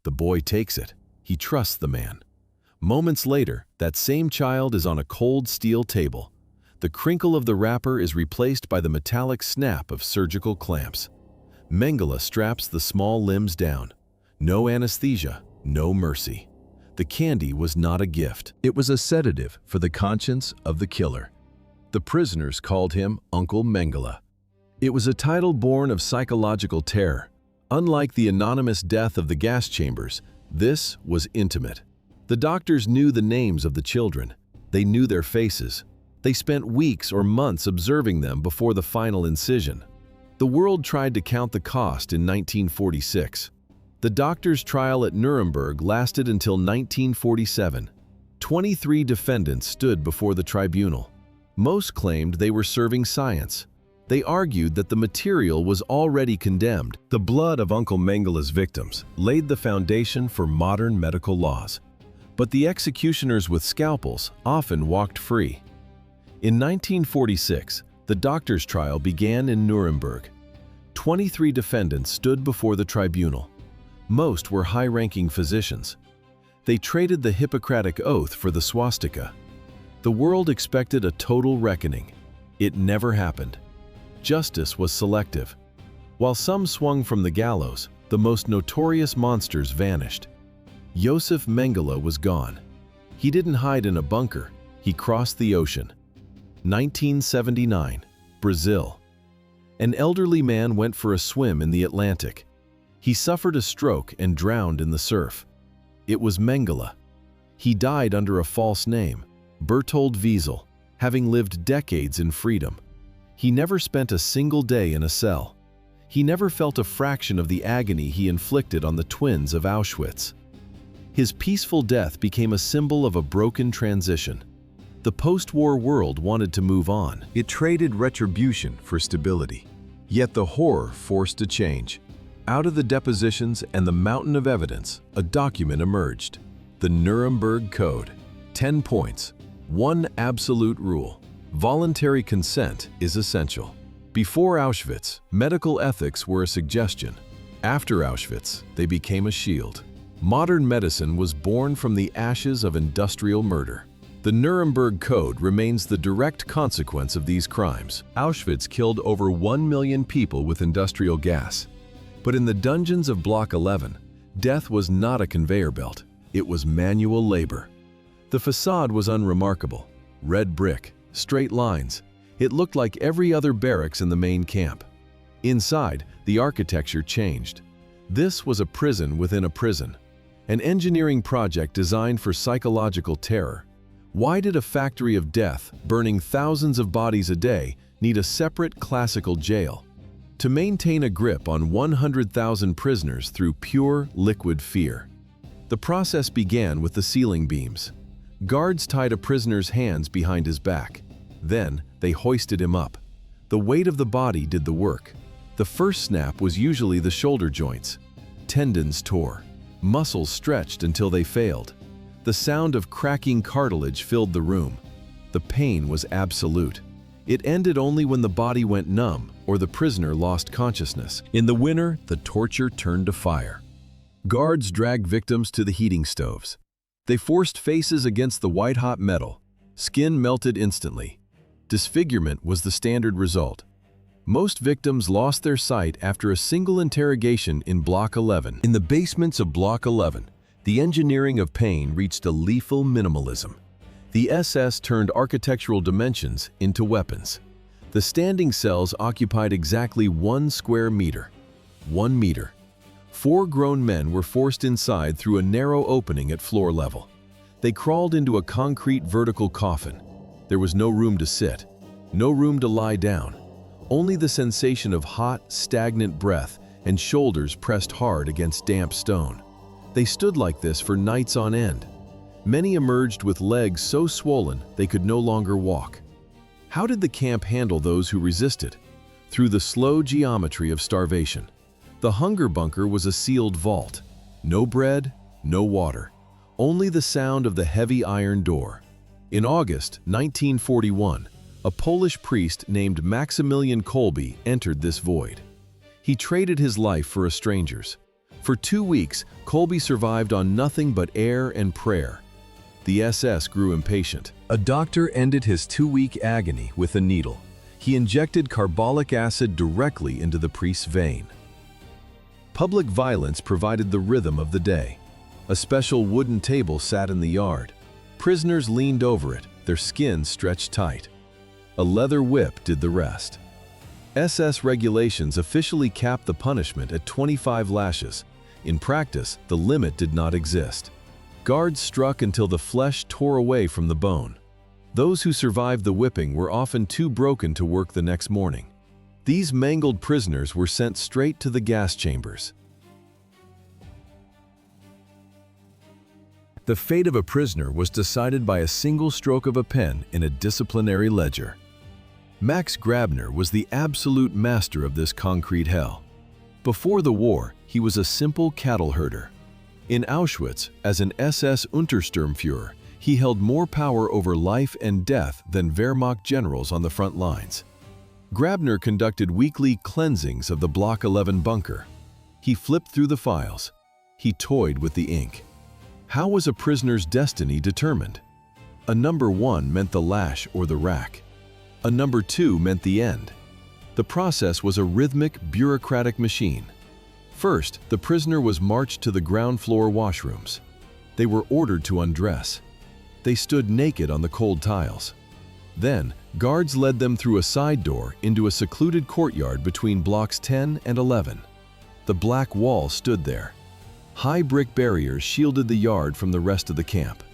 The boy takes it. He trusts the man. Moments later, that same child is on a cold steel table. The crinkle of the wrapper is replaced by the metallic snap of surgical clamps. Mengele straps the small limbs down. No anesthesia, no mercy. The candy was not a gift. It was a sedative for the conscience of the killer. The prisoners called him Uncle Mengele. It was a title born of psychological terror. Unlike the anonymous death of the gas chambers, this was intimate. The doctors knew the names of the children. They knew their faces. They spent weeks or months observing them before the final incision. The world tried to count the cost in 1946. The doctors' trial at Nuremberg lasted until 1947. 23 defendants stood before the tribunal. Most claimed they were serving science. They argued that the material was already condemned. The blood of Uncle Mengele's victims laid the foundation for modern medical laws. But the executioners with scalpels often walked free. In 1946, the doctors' trial began in Nuremberg. 23 defendants stood before the tribunal. Most were high-ranking physicians. They traded the Hippocratic Oath for the swastika. The world expected a total reckoning. It never happened. Justice was selective. While some swung from the gallows, the most notorious monsters vanished. Josef Mengele was gone. He didn't hide in a bunker. He crossed the ocean. 1979, Brazil. An elderly man went for a swim in the Atlantic. He suffered a stroke and drowned in the surf. It was Mengele. He died under a false name, Bertold Wiesel, having lived decades in freedom. He never spent a single day in a cell. He never felt a fraction of the agony he inflicted on the twins of Auschwitz. His peaceful death became a symbol of a broken transition. The post-war world wanted to move on. It traded retribution for stability. Yet the horror forced a change. Out of the depositions and the mountain of evidence, a document emerged. The Nuremberg Code. 10 points. One absolute rule. Voluntary consent is essential. Before Auschwitz, medical ethics were a suggestion. After Auschwitz, they became a shield. Modern medicine was born from the ashes of industrial murder. The Nuremberg Code remains the direct consequence of these crimes. Auschwitz killed over 1 million people with industrial gas. But in the dungeons of Block 11, death was not a conveyor belt. It was manual labor. The facade was unremarkable. Red brick, straight lines. It looked like every other barracks in the main camp. Inside, the architecture changed. This was a prison within a prison. An engineering project designed for psychological terror. Why did a factory of death, burning thousands of bodies a day, need a separate classical jail? To maintain a grip on 100,000 prisoners through pure, liquid fear. The process began with the ceiling beams. Guards tied a prisoner's hands behind his back. Then, they hoisted him up. The weight of the body did the work. The first snap was usually the shoulder joints. Tendons tore. Muscles stretched until they failed. The sound of cracking cartilage filled the room. The pain was absolute. It ended only when the body went numb or the prisoner lost consciousness. In the winter, the torture turned to fire. Guards dragged victims to the heating stoves. They forced faces against the white-hot metal. Skin melted instantly. Disfigurement was the standard result. Most victims lost their sight after a single interrogation in Block 11. In the basements of Block 11, the engineering of pain reached a lethal minimalism. The SS turned architectural dimensions into weapons. The standing cells occupied exactly 1 square meter. 1 meter. 4 grown men were forced inside through a narrow opening at floor level. They crawled into a concrete vertical coffin. There was no room to sit, no room to lie down, only the sensation of hot, stagnant breath and shoulders pressed hard against damp stone. They stood like this for nights on end. Many emerged with legs so swollen they could no longer walk. How did the camp handle those who resisted? Through the slow geometry of starvation. The hunger bunker was a sealed vault. No bread, no water. Only the sound of the heavy iron door. In August 1941, a Polish priest named Maximilian Kolbe entered this void. He traded his life for a stranger's. For 2 weeks, Kolbe survived on nothing but air and prayer. The SS grew impatient. A doctor ended his 2-week agony with a needle. He injected carbolic acid directly into the priest's vein. Public violence provided the rhythm of the day. A special wooden table sat in the yard. Prisoners leaned over it, their skin stretched tight. A leather whip did the rest. SS regulations officially capped the punishment at 25 lashes. In practice, the limit did not exist. Guards struck until the flesh tore away from the bone. Those who survived the whipping were often too broken to work the next morning. These mangled prisoners were sent straight to the gas chambers. The fate of a prisoner was decided by a single stroke of a pen in a disciplinary ledger. Max Grabner was the absolute master of this concrete hell. Before the war, he was a simple cattle herder. In Auschwitz, as an SS Untersturmführer, he held more power over life and death than Wehrmacht generals on the front lines. Grabner conducted weekly cleansings of the Block 11 bunker. He flipped through the files. He toyed with the ink. How was a prisoner's destiny determined? A number 1 meant the lash or the rack. A number 2 meant the end. The process was a rhythmic, bureaucratic machine. First, the prisoner was marched to the ground floor washrooms. They were ordered to undress. They stood naked on the cold tiles. Then, guards led them through a side door into a secluded courtyard between blocks 10 and 11. The black wall stood there. High brick barriers shielded the yard from the rest of the camp.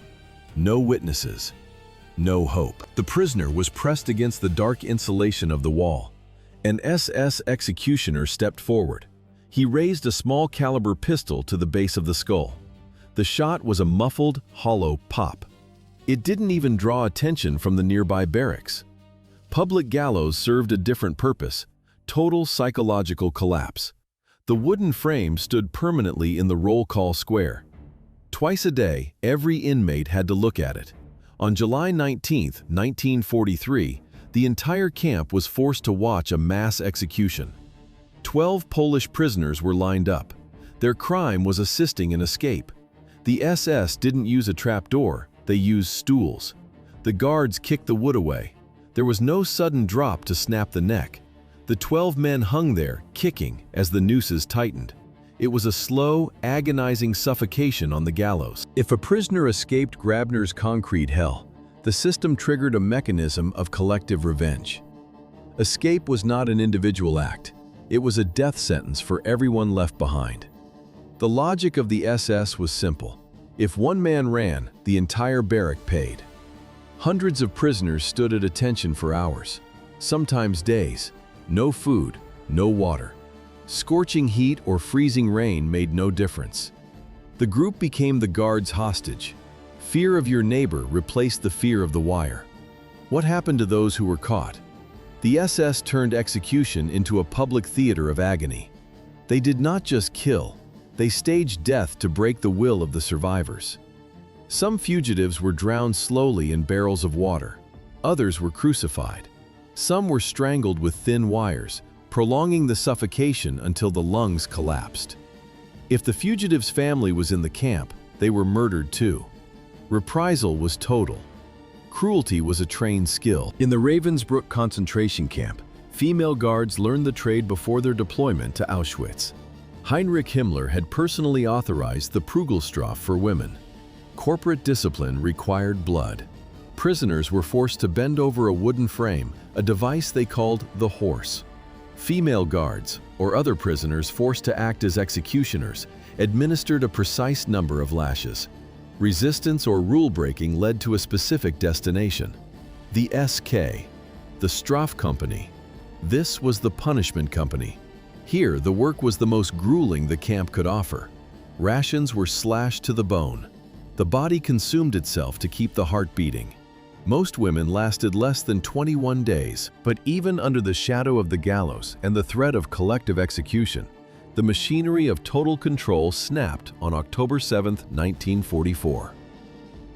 No witnesses. No hope. The prisoner was pressed against the dark insulation of the wall. An SS executioner stepped forward. He raised a small caliber pistol to the base of the skull. The shot was a muffled, hollow pop. It didn't even draw attention from the nearby barracks. Public gallows served a different purpose: total psychological collapse. The wooden frame stood permanently in the roll call square. Twice a day, every inmate had to look at it. On July 19, 1943, the entire camp was forced to watch a mass execution. 12 Polish prisoners were lined up. Their crime was assisting in escape. The SS didn't use a trapdoor, they used stools. The guards kicked the wood away. There was no sudden drop to snap the neck. The 12 men hung there, kicking, as the nooses tightened. It was a slow, agonizing suffocation on the gallows. If a prisoner escaped Grabner's concrete hell, the system triggered a mechanism of collective revenge. Escape was not an individual act. It was a death sentence for everyone left behind. The logic of the SS was simple. If one man ran, the entire barrack paid. Hundreds of prisoners stood at attention for hours, sometimes days. No food, no water. Scorching heat or freezing rain made no difference. The group became the guards' hostage. fear of your neighbor replaced the fear of the wire. What happened to those who were caught? The SS turned execution into a public theater of agony. They did not just kill, they staged death to break the will of the survivors. Some fugitives were drowned slowly in barrels of water. Others were crucified. Some were strangled with thin wires, prolonging the suffocation until the lungs collapsed. If the fugitive's family was in the camp, they were murdered too. Reprisal was total. Cruelty was a trained skill. In the Ravensbrück concentration camp, female guards learned the trade before their deployment to Auschwitz. Heinrich Himmler had personally authorized the Prügelstrafe for women. Corporate discipline required blood. Prisoners were forced to bend over a wooden frame, a device they called the horse. Female guards, or other prisoners forced to act as executioners, administered a precise number of lashes. Resistance or rule-breaking led to a specific destination. The SK, the Straf Company. This was the punishment company. Here, the work was the most grueling the camp could offer. Rations were slashed to the bone. The body consumed itself to keep the heart beating. Most women lasted less than 21 days, but even under the shadow of the gallows and the threat of collective execution, the machinery of total control snapped on October 7, 1944.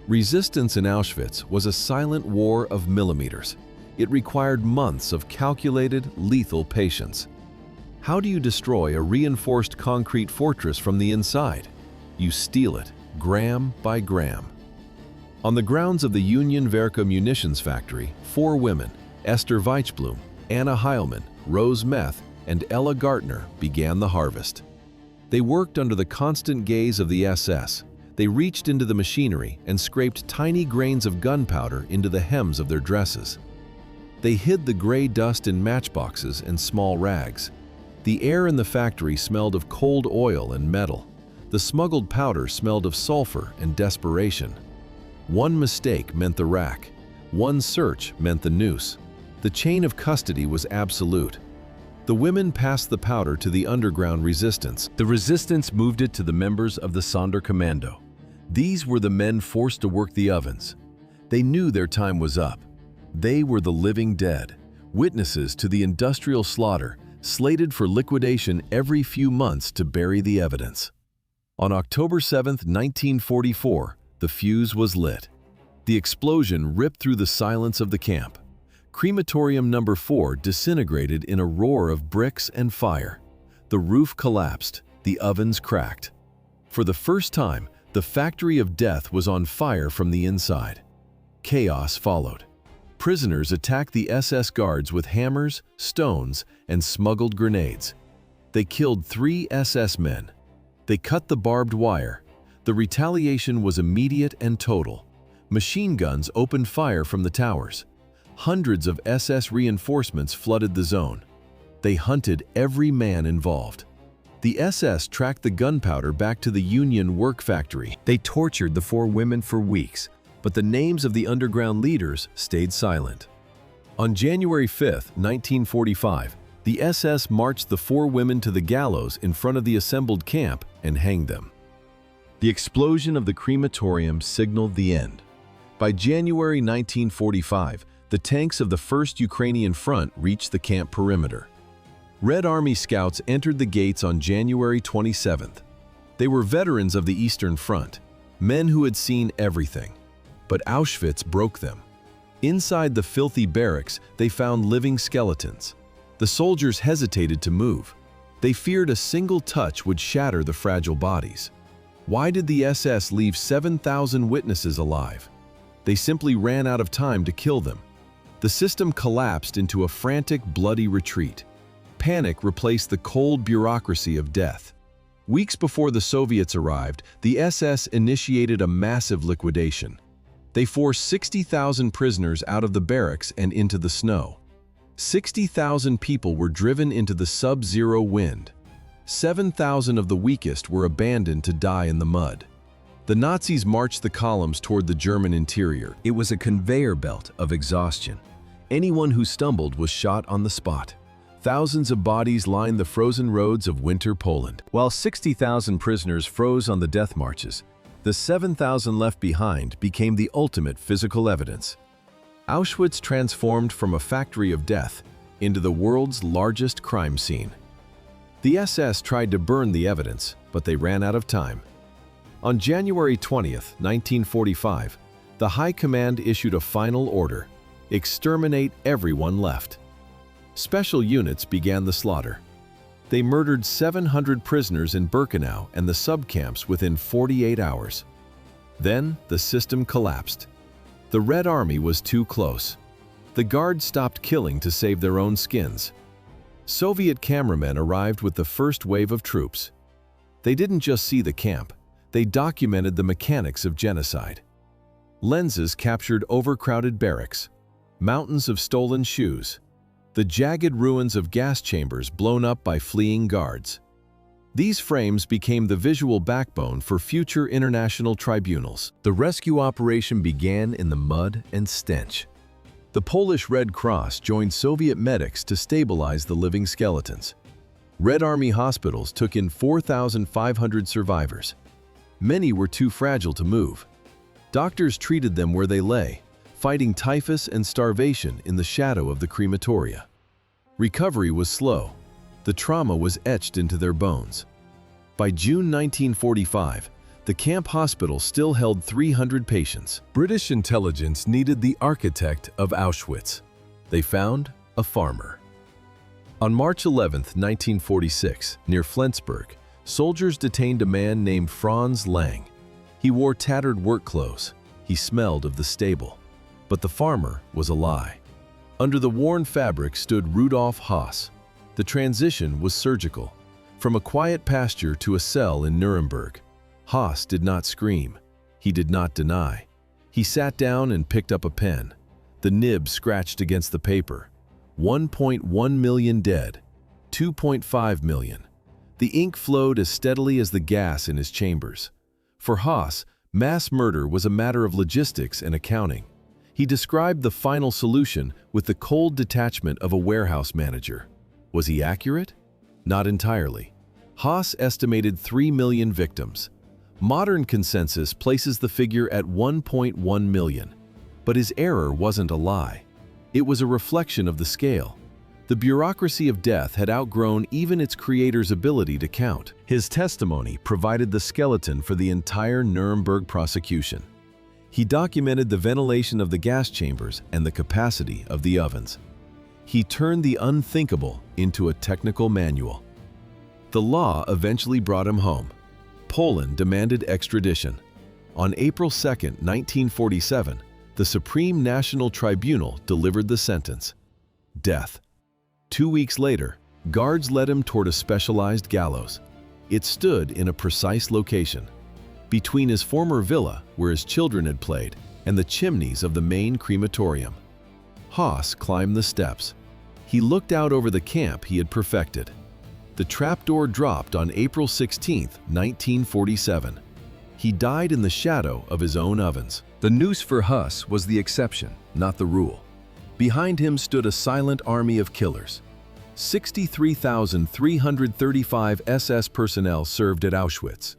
Resistance in Auschwitz was a silent war of millimeters. It required months of calculated, lethal patience. How do you destroy a reinforced concrete fortress from the inside? You steal it, gram by gram. On the grounds of the Union Werke munitions factory, 4 women, Esther Weichblum, Anna Heilmann, Rose Meth, and Ella Gartner, began the harvest. They worked under the constant gaze of the SS. They reached into the machinery and scraped tiny grains of gunpowder into the hems of their dresses. They hid the gray dust in matchboxes and small rags. The air in the factory smelled of cold oil and metal. The smuggled powder smelled of sulfur and desperation. One mistake meant the rack. One search meant the noose. The chain of custody was absolute. The women passed the powder to the underground resistance. The resistance moved it to the members of the Sonderkommando. These were the men forced to work the ovens. They knew their time was up. They were the living dead, witnesses to the industrial slaughter, slated for liquidation every few months to bury the evidence. On October 7, 1944, the fuse was lit. The explosion ripped through the silence of the camp. Crematorium number 4 disintegrated in a roar of bricks and fire. The roof collapsed, the ovens cracked. For the first time, the factory of death was on fire from the inside. Chaos followed. Prisoners attacked the SS guards with hammers, stones, and smuggled grenades. They killed 3 SS men. They cut the barbed wire. The retaliation was immediate and total. Machine guns opened fire from the towers. Hundreds of SS reinforcements flooded the zone. They hunted every man involved. The SS tracked the gunpowder back to the Union work factory. They tortured the 4 women for weeks, but the names of the underground leaders stayed silent. On January 5, 1945, the SS marched the 4 women to the gallows in front of the assembled camp and hanged them. The explosion of the crematorium signaled the end. By January 1945, the tanks of the 1st Ukrainian Front reached the camp perimeter. Red Army scouts entered the gates on January 27th. They were veterans of the Eastern Front, men who had seen everything. But Auschwitz broke them. Inside the filthy barracks, they found living skeletons. The soldiers hesitated to move. They feared a single touch would shatter the fragile bodies. Why did the SS leave 7,000 witnesses alive? They simply ran out of time to kill them. The system collapsed into a frantic, bloody retreat. Panic replaced the cold bureaucracy of death. Weeks before the Soviets arrived, the SS initiated a massive liquidation. They forced 60,000 prisoners out of the barracks and into the snow. 60,000 people were driven into the sub-zero wind. 7,000 of the weakest were abandoned to die in the mud. The Nazis marched the columns toward the German interior. It was a conveyor belt of exhaustion. Anyone who stumbled was shot on the spot. Thousands of bodies lined the frozen roads of winter Poland. While 60,000 prisoners froze on the death marches, The 7,000 left behind became the ultimate physical evidence. Auschwitz transformed from a factory of death into the world's largest crime scene. The SS tried to burn the evidence, but they ran out of time. On January 20th, 1945, the High Command issued a final order: exterminate everyone left. Special units began the slaughter. They murdered 700 prisoners in Birkenau and the subcamps within 48 hours. Then the system collapsed. The Red Army was too close. The guards stopped killing to save their own skins. Soviet cameramen arrived with the first wave of troops. They didn't just see the camp, they documented the mechanics of genocide. Lenses captured overcrowded barracks, mountains of stolen shoes, the jagged ruins of gas chambers blown up by fleeing guards. These frames became the visual backbone for future international tribunals. The rescue operation began in the mud and stench. The Polish Red Cross joined Soviet medics to stabilize the living skeletons. Red Army hospitals took in 4,500 survivors. Many were too fragile to move. Doctors treated them where they lay, fighting typhus and starvation in the shadow of the crematoria. Recovery was slow. The trauma was etched into their bones. By June 1945, the camp hospital still held 300 patients. British intelligence needed the architect of Auschwitz. They found a farmer. On March 11, 1946, near Flensburg, soldiers detained a man named Franz Lang. He wore tattered work clothes. He smelled of the stable. But the farmer was a lie. Under the worn fabric stood Rudolf Höss. The transition was surgical. From a quiet pasture to a cell in Nuremberg. Höss did not scream. He did not deny. He sat down and picked up a pen. The nib scratched against the paper. 1.1 million dead. 2.5 million. The ink flowed as steadily as the gas in his chambers. For Höss, mass murder was a matter of logistics and accounting. He described the final solution with the cold detachment of a warehouse manager. Was he accurate? Not entirely. Höss estimated 3 million victims. Modern consensus places the figure at 1.1 million. But his error wasn't a lie. It was a reflection of the scale. The bureaucracy of death had outgrown even its creator's ability to count. His testimony provided the skeleton for the entire Nuremberg prosecution. He documented the ventilation of the gas chambers and the capacity of the ovens. He turned the unthinkable into a technical manual. The law eventually brought him home. Poland demanded extradition. On April 2, 1947, the Supreme National Tribunal delivered the sentence: death. 2 weeks later, guards led him toward a specialized gallows. It stood in a precise location, between his former villa, where his children had played, and the chimneys of the main crematorium. Höss climbed the steps. He looked out over the camp he had perfected. The trapdoor dropped on April 16, 1947. He died in the shadow of his own ovens. The noose for Höss was the exception, not the rule. Behind him stood a silent army of killers. 63,335 SS personnel served at Auschwitz.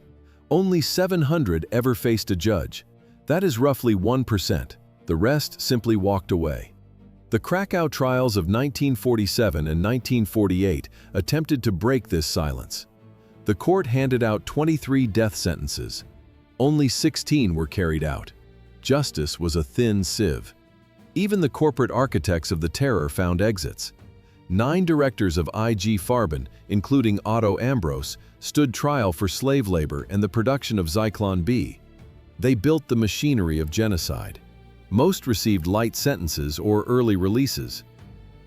Only 700 ever faced a judge. That is roughly 1%. The rest simply walked away. The Krakow trials of 1947 and 1948 attempted to break this silence. The court handed out 23 death sentences. Only 16 were carried out. Justice was a thin sieve. Even the corporate architects of the terror found exits. 9 directors of IG Farben, including Otto Ambros, stood trial for slave labor and the production of Zyklon B. They built the machinery of genocide. Most received light sentences or early releases.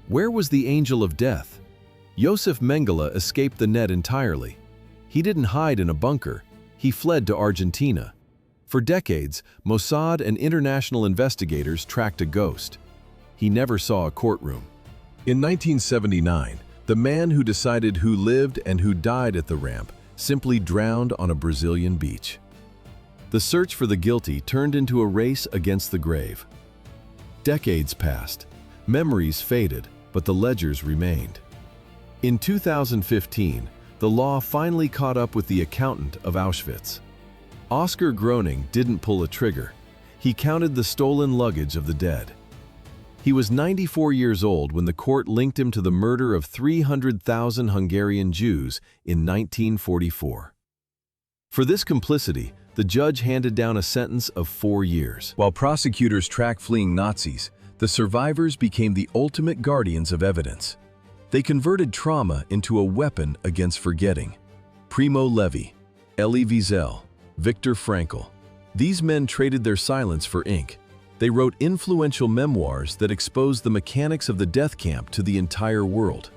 Where was the angel of death? Josef Mengele escaped the net entirely. He didn't hide in a bunker. He fled to Argentina. For decades, Mossad and international investigators tracked a ghost. He never saw a courtroom. In 1979, the man who decided who lived and who died at the ramp simply drowned on a Brazilian beach. The search for the guilty turned into a race against the grave. Decades passed. Memories faded, but the ledgers remained. In 2015, the law finally caught up with the accountant of Auschwitz. Oscar Groening didn't pull a trigger. He counted the stolen luggage of the dead. He was 94 years old when the court linked him to the murder of 300,000 Hungarian Jews in 1944. For this complicity, the judge handed down a sentence of 4 years. While prosecutors tracked fleeing Nazis, the survivors became the ultimate guardians of evidence. They converted trauma into a weapon against forgetting. Primo Levi, Elie Wiesel, Viktor Frankl. These men traded their silence for ink. They wrote influential memoirs that exposed the mechanics of the death camp to the entire world.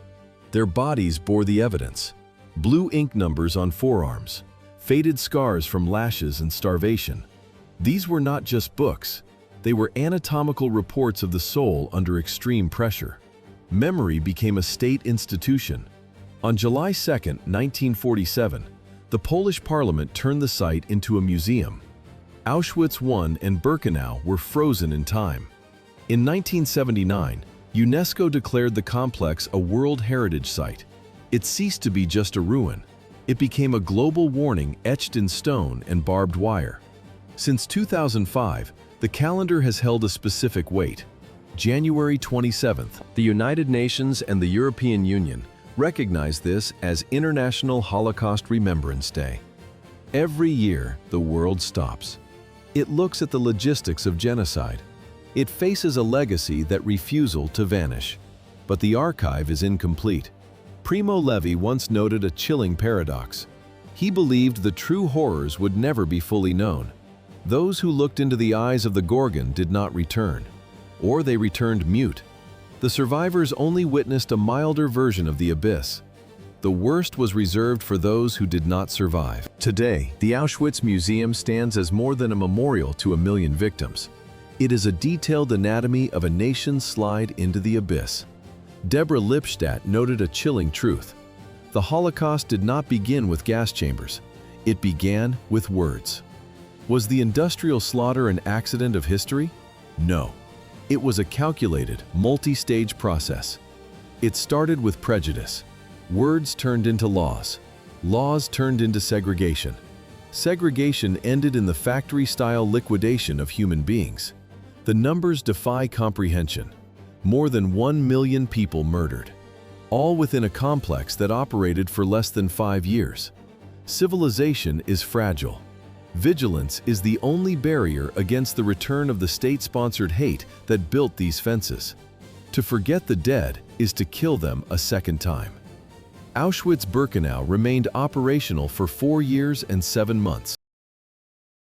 Their bodies bore the evidence. Blue ink numbers on forearms, faded scars from lashes and starvation. These were not just books. They were anatomical reports of the soul under extreme pressure. Memory became a state institution. On July 2, 1947, the Polish parliament turned the site into a museum. Auschwitz I and Birkenau were frozen in time. In 1979, UNESCO declared the complex a World Heritage Site. It ceased to be just a ruin. It became a global warning etched in stone and barbed wire. Since 2005, the calendar has held a specific weight. January 27th, the United Nations and the European Union recognize this as International Holocaust Remembrance Day. Every year, the world stops. It looks at the logistics of genocide. It faces a legacy that refusal to vanish. But the archive is incomplete. Primo Levi once noted a chilling paradox. He believed the true horrors would never be fully known. Those who looked into the eyes of the Gorgon did not return, or they returned mute. The survivors only witnessed a milder version of the abyss. The worst was reserved for those who did not survive. Today, the Auschwitz Museum stands as more than a memorial to 1 million victims. It is a detailed anatomy of a nation's slide into the abyss. Deborah Lipstadt noted a chilling truth. The Holocaust did not begin with gas chambers. It began with words. Was the industrial slaughter an accident of history? No. It was a calculated, multi-stage process. It started with prejudice. Words turned into laws. Laws turned into segregation. Segregation ended in the factory-style liquidation of human beings. The numbers defy comprehension. More than 1 million people murdered, all within a complex that operated for less than 5 years. Civilization is fragile. Vigilance is the only barrier against the return of the state-sponsored hate that built these fences. To forget the dead is to kill them a second time. Auschwitz-Birkenau remained operational for 4 years and 7 months.